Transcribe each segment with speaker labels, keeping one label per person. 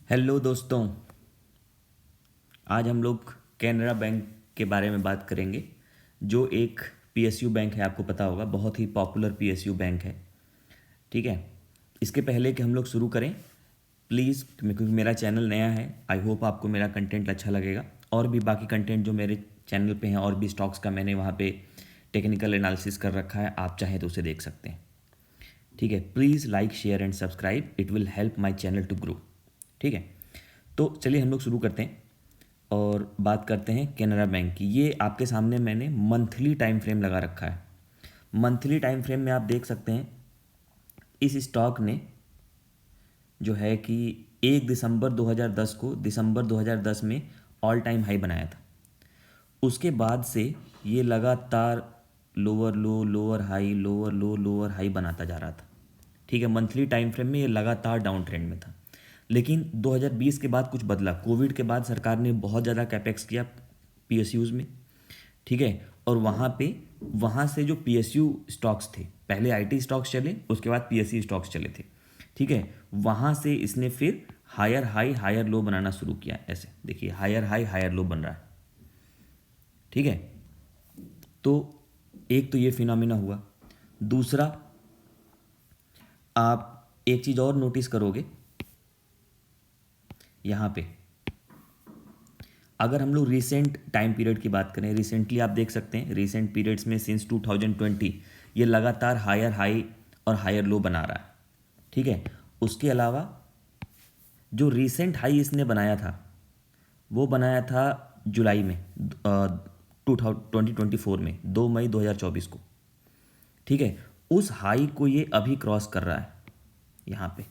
Speaker 1: Hello दोस्तों। आज हम लोग कैनरा बैंक के बारे में बात करेंगे, जो एक पीएसयू बैंक है। आपको पता होगा, बहुत ही पॉपुलर पीएसयू बैंक है। ठीक है। इसके पहले कि हम लोग शुरू करें, प्लीज़, क्योंकि मेरा चैनल नया है, आई होप आपको मेरा कंटेंट अच्छा लगेगा। और भी बाकी कंटेंट जो मेरे चैनल पे हैं, और भी स्टॉक्स का मैंने वहाँ पे टेक्निकल एनालिसिस कर रखा है, आप चाहें तो उसे देख सकते हैं। ठीक है। Please like, share and subscribe, it will help my channel to grow. ठीक है। तो चलिए हम लोग शुरू करते हैं और बात करते हैं कैनरा बैंक की। ये आपके सामने मैंने मंथली टाइम फ्रेम लगा रखा है। मंथली टाइम फ्रेम में आप देख सकते हैं इस स्टॉक ने जो है कि 1 दिसंबर 2010 को, दिसंबर 2010 में ऑल टाइम हाई बनाया था। उसके बाद से ये लगातार लोअर लो, लोअर हाई, लोअर लो, लोअर हाई बनाता जा रहा था। ठीक है। मंथली टाइम फ्रेम में ये लगातार डाउन ट्रेंड में था। लेकिन 2020 के बाद कुछ बदला। कोविड के बाद सरकार ने बहुत ज़्यादा कैपेक्स किया पीएसयूज़ में। ठीक है। और वहाँ से जो पीएसयू स्टॉक्स थे, पहले आईटी स्टॉक्स चले, उसके बाद पीएसयू स्टॉक्स चले थे। ठीक है। वहाँ से इसने फिर हायर हाई हायर लो बनाना शुरू किया। ऐसे देखिए, हायर हाई हायर लो बन रहा है। ठीक है। तो एक तो ये फिनोमिना हुआ। दूसरा, आप एक चीज़ और नोटिस करोगे यहाँ पे, अगर हम लोग रिसेंट टाइम पीरियड की बात करें, रिसेंटली आप देख सकते हैं, रिसेंट पीरियड्स में सिंस 2020 ये लगातार हायर हाई और हायर लो बना रहा है। ठीक है। उसके अलावा जो रिसेंट हाई इसने बनाया था, वो बनाया था जुलाई में, 2024 में, 2 मई 2024 को। ठीक है। उस हाई को ये अभी क्रॉस कर रहा है यहाँ पे।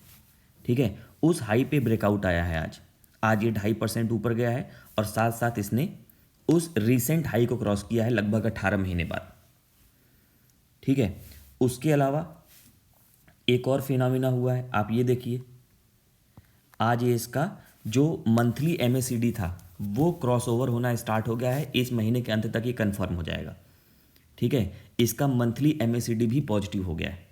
Speaker 1: ठीक है। उस हाई पे ब्रेकआउट आया है आज। आज ये 2.5% ऊपर गया है और साथ साथ इसने उस रीसेंट हाई को क्रॉस किया है लगभग 18 महीने बाद। ठीक है। उसके अलावा एक और फिनोमिना हुआ है, आप ये देखिए। आज ये इसका जो मंथली एमएसीडी था वो क्रॉस ओवर होना स्टार्ट हो गया है। इस महीने के अंत तक ये कंफर्म हो जाएगा। ठीक है। इसका मंथली एमएसीडी भी पॉजिटिव हो गया है।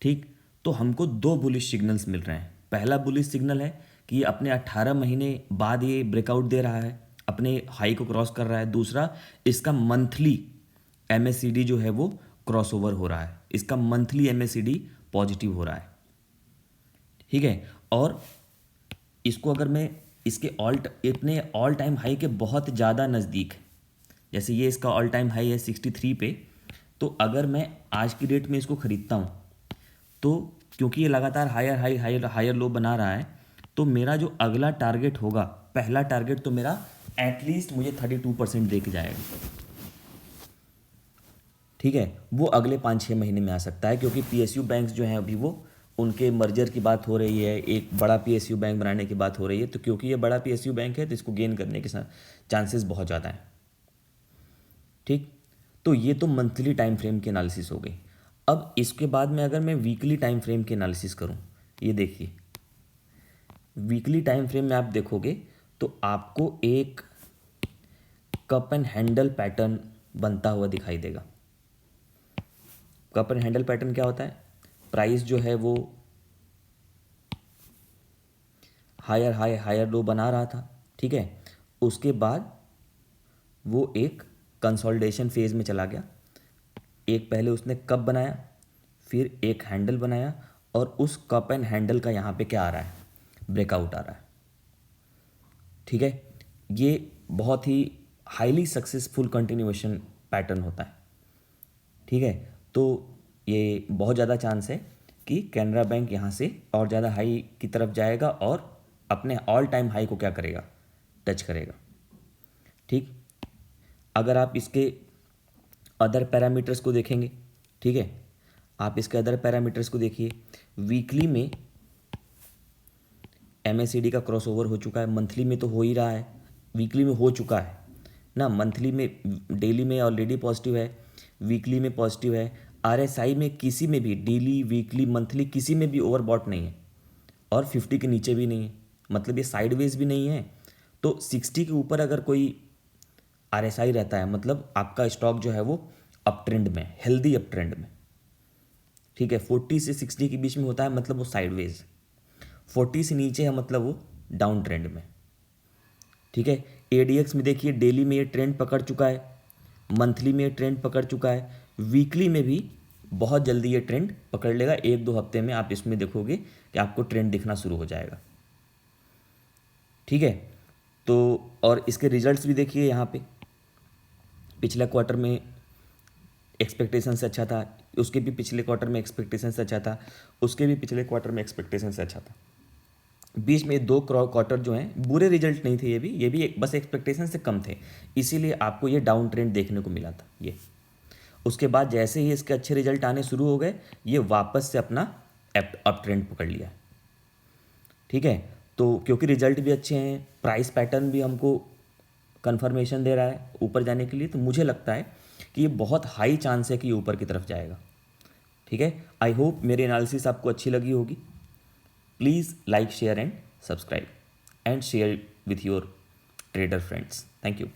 Speaker 1: ठीक। तो हमको दो बुलिश सिग्नल्स मिल रहे हैं। पहला बुलिश सिग्नल है कि ये अपने 18 महीने बाद ये ब्रेकआउट दे रहा है, अपने हाई को क्रॉस कर रहा है। दूसरा, इसका मंथली एमएसीडी जो है वो क्रॉस ओवर हो रहा है, इसका मंथली एमएसीडी पॉजिटिव हो रहा है। ठीक है। और इसको अगर मैं इसके इतने ऑल टाइम हाई के बहुत ज़्यादा नज़दीक है, जैसे ये इसका ऑल टाइम हाई है 63 पे, तो अगर मैं आज की डेट में इसको ख़रीदता हूँ, तो क्योंकि ये लगातार higher high higher higher low बना रहा है, तो मेरा जो अगला टारगेट होगा, पहला टारगेट तो मेरा एटलीस्ट मुझे 32% दे के जाएगा। ठीक है। वो अगले 5-6 महीने में आ सकता है, क्योंकि पीएसयू बैंक्स जो हैं अभी, वो उनके मर्जर की बात हो रही है, एक बड़ा पीएसयू बैंक बनाने की बात हो रही है। तो क्योंकि ये बड़ा पीएसयू बैंक है, तो इसको गेन करने के चांसेस बहुत ज़्यादा हैं। ठीक। तो ये तो मंथली टाइम फ्रेम की एनालिसिस हो गई। अब इसके बाद में अगर मैं वीकली टाइम फ्रेम की एनालिसिस करूं, ये देखिए, वीकली टाइम फ्रेम में आप देखोगे तो आपको एक कप एंड हैंडल पैटर्न बनता हुआ दिखाई देगा। कप एंड हैंडल पैटर्न क्या होता है? प्राइस जो है वो हायर हाई हायर लो बना रहा था। ठीक है। उसके बाद वो एक कंसोलिडेशन फेज में चला गया। एक पहले उसने कप बनाया, फिर एक हैंडल बनाया, और उस कप एंड हैंडल का यहाँ पे क्या आ रहा है? ब्रेकआउट आ रहा है। ठीक है। ये बहुत ही हाईली सक्सेसफुल कंटिन्यूएशन पैटर्न होता है। ठीक है। तो ये बहुत ज़्यादा चांस है कि कैनरा बैंक यहाँ से और ज़्यादा हाई की तरफ जाएगा और अपने ऑल टाइम हाई को क्या करेगा? टच करेगा। ठीक। अगर आप इसके अदर पैरामीटर्स को देखेंगे, ठीक है, आप इसके अदर पैरामीटर्स को देखिए। वीकली में एमएसीडी का क्रॉसओवर हो चुका है, मंथली में तो हो ही रहा है, वीकली में हो चुका है ना। मंथली में, डेली में ऑलरेडी पॉजिटिव है, वीकली में पॉजिटिव है। आरएसआई में किसी में भी, डेली वीकली मंथली किसी में भी ओवरबॉट नहीं है, और 50 के नीचे भी नहीं है, मतलब ये साइडवेज भी नहीं है। तो 60 के ऊपर अगर कोई आरएसआई रहता है, मतलब आपका स्टॉक जो है वो अप ट्रेंड में, हेल्दी अप ट्रेंड में। ठीक है। 40 से 60 के बीच में होता है, मतलब वो साइडवेज। 40 से नीचे है मतलब वो डाउन ट्रेंड में। ठीक है, ADX में देखिए डेली में ये ट्रेंड पकड़ चुका है, मंथली में ये ट्रेंड पकड़ चुका है, वीकली में भी बहुत जल्दी ये ट्रेंड पकड़ लेगा। 1-2 हफ्ते में आप इसमें देखोगे कि आपको ट्रेंड दिखना शुरू हो जाएगा। ठीक है, तो और इसके रिजल्ट्स भी देखिए यहाँ पे, पिछला क्वार्टर में एक्सपेक्टेशन से अच्छा था, उसके भी पिछले क्वार्टर में एक्सपेक्टेशन से अच्छा था, उसके भी पिछले क्वार्टर में एक्सपेक्टेशन से अच्छा था। बीच में 2 क्वार्टर जो हैं बुरे रिजल्ट नहीं थे, ये भी बस एक्सपेक्टेशन से कम थे, इसीलिए आपको ये डाउन ट्रेंड देखने को मिला था ये। उसके बाद जैसे ही इसके अच्छे रिजल्ट आने शुरू हो गए, ये वापस से अपना अप ट्रेंड पकड़ लिया। ठीक है, तो क्योंकि रिजल्ट भी अच्छे हैं, प्राइस पैटर्न भी हमको कंफर्मेशन दे रहा है ऊपर जाने के लिए, तो मुझे लगता है कि ये बहुत हाई चांस है कि ये ऊपर की तरफ जाएगा। ठीक है, आई होप मेरी एनालिसिस आपको अच्छी लगी होगी। Please like, share and subscribe and share with your trader friends. Thank you.